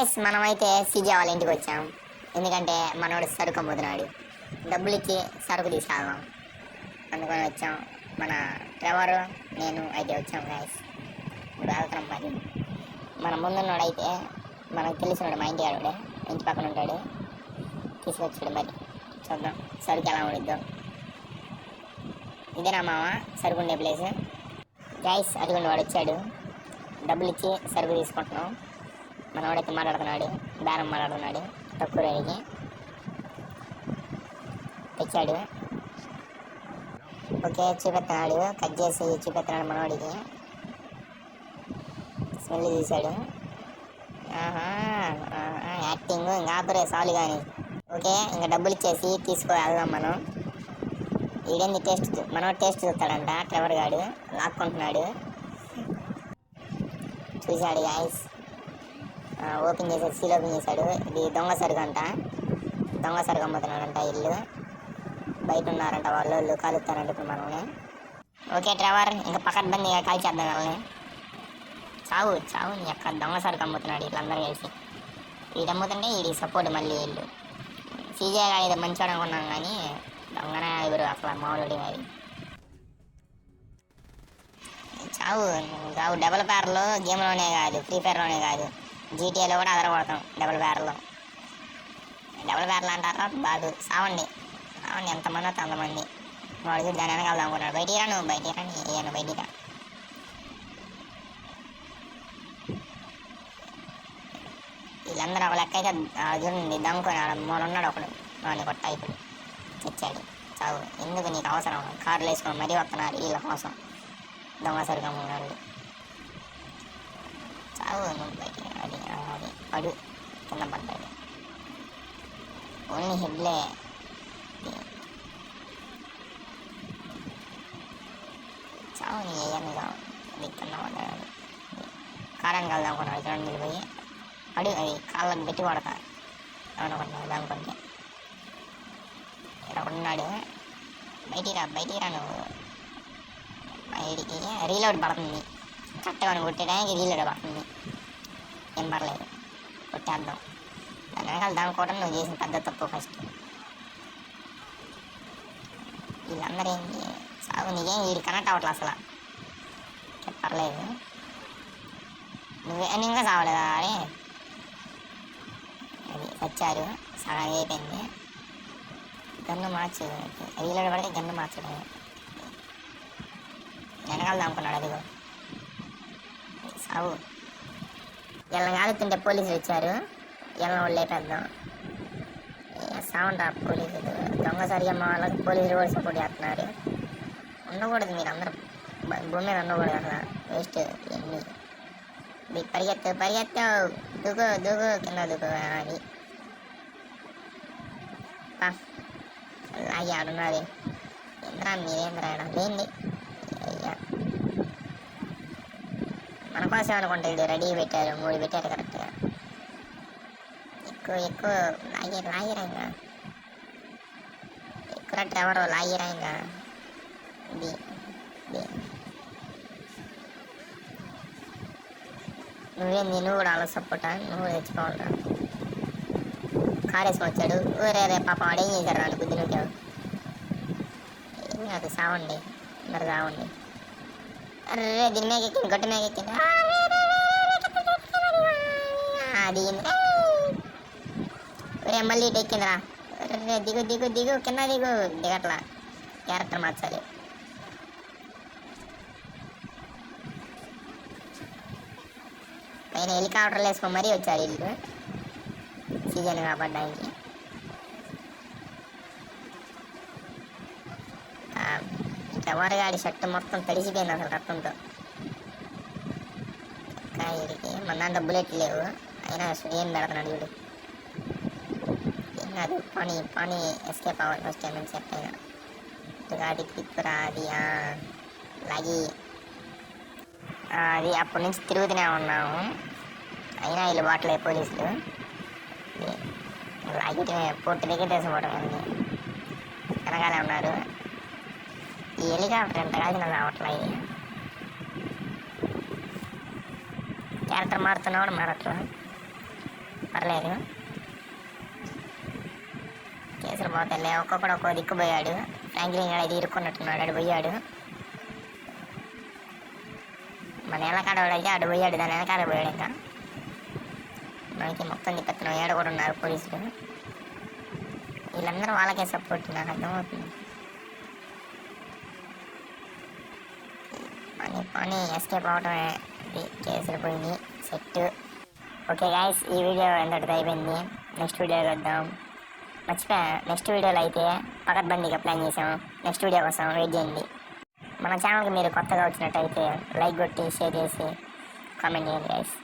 Guys మనమైతే CJ వాళ్ళ ఇంటికి వచ్చాం. ఎందుకంటే మనోడు సరుకు అమ్ముతున్నాడు. డబ్బులు ఇచ్చి సరుకు తీసుకురాదాం అందుకని వచ్చాం. మన ట్రెవర్ నేను అయితే వచ్చాం గాయస్. ఇప్పుడు వెళ్తున్నాం. మరి మన ముందున్నాడు అయితే మనకు తెలిసినాడు, మా ఇంటి ఆడే ఇంటి పక్కన ఉంటాడు, తీసుకొచ్చాడు. మరి చూద్దాం సరుకు ఎలా ఉండిద్దాం. ఇదేనా మామ సరుకు ఉండే ప్లేస్ గాయస్. అదిగోండి వాడు వచ్చాడు, డబ్బులు ఇచ్చి సరుకు తీసుకుంటున్నాం. మనవాడైతే మాట్లాడుతున్నాడు, బేరం మాట్లాడుతున్నాడు. తక్కువ రేటుకి తెచ్చాడు. ఓకే చూపెడుతున్నాడు, కట్ చేసి చూపెడుతున్నాడు మనవాడికి. స్మెల్ చూశాడు. యాక్టింగ్ ఇంకా ఆపరే సాలు కానీ. ఓకే ఇంకా డబ్బులు ఇచ్చేసి తీసుకో వెళ్దాం మనం. ఈడేంది టేస్ట్, మనవాడు టేస్ట్ చూస్తాడంట. ట్రెవర్ గాడు లాక్కుంటున్నాడు. చూశాడు గాయస్, ఓపెన్ చేశాడు, సీల్ ఓపెన్ చేశాడు. ఇది దొంగ సరుకు అంట, దొంగ సరుకు అమ్ముతున్నాడంట. ఇల్లు బయట ఉన్నారంట వాళ్ళు కాలుస్తారంట ఇప్పుడు మనల్ని. ఓకే ట్రెవర్ ఇంకా పక్కన కాల్చేద్దాం వాళ్ళని. చావు చావు నీ యొక్క దొంగ సరుకు అమ్ముతున్నాడు వీళ్ళందరూ కలిసి. వీడు అమ్ముతుంటే వీడికి సపోర్ట్ మళ్ళీ వీళ్ళు. సీజే గారు ఇది మంచిగా అనుకున్నాం కానీ దొంగనే ఎవరు అసలు మామూలు కాదు. చావు చావు. డబుల్ ప్యార్లో గేమ్లోనే కాదు, ఫ్రీ ఫైర్లోనే కాదు, జీటీఏలో కూడా అదరగొడతాం. డబుల్ ప్యార్లో అంటారా బాగు. సావండి సావండి, ఎంతమంది వస్తే అంతమంది. వాడు చూడు దాని వెనకాల అనుకున్నాడు. బయటికి నువ్వు బయటికి రా, నేను బయటికి. వీళ్ళందరూ ఒక లెక్క అయితే చూడండి దమ్ముకొని మూలన్నాడు ఒకడు. వాడిని కొట్ట ఇప్పుడు తెచ్చాడు. చావు. ఎందుకు నీకు అవసరం? కార్లు వేసుకొని మరీ వస్తున్నారు వీళ్ళ కోసం దొంగ సరుకు అమ్మున్నాడు. చావు నువ్వు బయటికి. అది అది పడు కింద పడ్డాడు. ఓన్లీ హెడ్లే. చావు నీ అయ్యాను కావు. అది కింద పడ్డాడు. కారం కలదాం అనుకున్నాడు. చూడండి పోయి పడు, అది కాళ్ళకు పెట్టి కొడతా అనుకున్నాడు. దానికొంటే ఇక్కడ ఉన్నాడు. బయటికి రా నువ్వు. బయటికి రీలోడ్ పడుతుంది. కరెక్ట్గా కొట్టడానికి రీలోడ్ పడుతుంది. ఏం పర్లేదు, కొట్టేద్దాం. దాని వెనకాల దానికోవడం నువ్వు చేసిన పెద్ద తప్పు. ఫస్ట్ వీళ్ళందరూ ఏంటి సాగు. నీకేం వీడు కనెక్ట్ అవ్వట్లేదు అసలు. పర్లేదు, నువ్వు ఇంకా సావలేదా? అరే అది వచ్చారు, సగం అయిపోయింది. గన్ను మార్చు, రీలోడ్ పడితే గన్ను మార్చడం. వెనకాల దాముకున్నాడు. అదిగో సాగు. వీళ్ళని కాలుతుంటే పోలీసులు వచ్చారు. వీళ్ళని వాళ్ళు లేపేద్దాం. సాగుంటా పోలీసులు. దొంగ సరిగమ్మ వాళ్ళకి పోలీసులు కూడా సపోర్ట్ చేస్తున్నారు. ఉండకూడదు మీరు అందరూ భూమి మీద ఉండకూడదు అసలు. వేస్ట్. ఎన్ని పరిగెత్తు దూకు కింద దూకు. అది లాగి ఆడున్నది. ఏంద్రా మీరేంద్రా లేండి. అయ్యా మన కోసం అనుకుంటే ఇది రెడీ పెట్టారు. 3 పెట్టారు కరెక్ట్గా. ఎక్కువ లాగిరా ఇంకా. ఎక్కువ ట్రెవర్ లాగిరా ఇంకా. నువ్వు కూడా అలా సపోర్టా? నువ్వు తెచ్చుకోవాలరా. కారు వేసుకొని వచ్చాడు. రే పాప వాడు ఏం చేశాడు? రాని బుద్ధి నుంటావు. ఏం కాదు, సావండి అందరు సావండి. అరే దీని మీద ఎక్కింది, గొట్ట మీద ఎక్కింది. అది మళ్ళీ ఇటు ఎక్కిందిరా. రే దిగు కింద దిగట్లా. క్యారెక్టర్ మార్చాలి. పైన హెలికాప్టర్లు వేసుకొని మరీ వచ్చారు వీళ్ళు సీజన్ కాపాడడానికి. టవర్గాడి షర్ట్ మొత్తం తడిసిపోయింది అసలు రక్తంతో. వీడికి మన దాంట్లో బుల్లెట్లు లేవు, అయినా ఏం పెడుతున్నాడు వీడు. ఏం కాదు, పని ఎస్కేప్ అవ్వాలి ఫస్ట్ టైం సెట్ అయినా. గాడి తిప్పురా. అది లాగి అది అప్పటి నుంచి తిరుగుతూనే ఉన్నాము. అయినా వీళ్ళు బాటలే పోలీసులు. లాగిటమే పొట్టు దగ్గర తీసుకోవడం అన్నీ వెనకాలే ఉన్నారు. ఈ హెలికాప్టర్ ఎంత కాల్సిన రావట్లా. ఇది క్యారెక్టర్ మారుతున్నాడు మారట్లా. పర్లేదు. కేసులు పోతాయిలే, ఒక్కొక్కడు ఒక్కో దిక్కు పోయాడు. ఫ్రాంక్లిన్ అయితే ఇరుక్కున్నట్టున్నాడు, అడు పోయాడు. మన వెనకాడవాడు అయితే అడు పోయాడు, దాని వెనకాల పోయాడు. ఇంకా మనకి మొత్తం తిప్పెత్తున్నాం. ఏడ కూడా ఉన్నారు పోలీసులు. వీళ్ళందరూ వాళ్ళకే సపోర్ట్, నాకు అర్థమవుతుంది. పని ఎస్కేప్ అవటమే, కేసులు పోయింది. సెట్. ఓకే గాయస్, ఈ వీడియో ఎంతటితో అయిపోయింది. నెక్స్ట్ వీడియోకి వద్దాం. మర్చిపోయా, నెక్స్ట్ వీడియోలో అయితే పకడ్బందీగా ప్లాన్ చేసాం. నెక్స్ట్ వీడియో కోసం వెయిట్ చేయండి. మన ఛానల్కి మీరు కొత్తగా వచ్చినట్టయితే లైక్ కొట్టి షేర్ చేసి కామెంట్ చేయండి గైస్.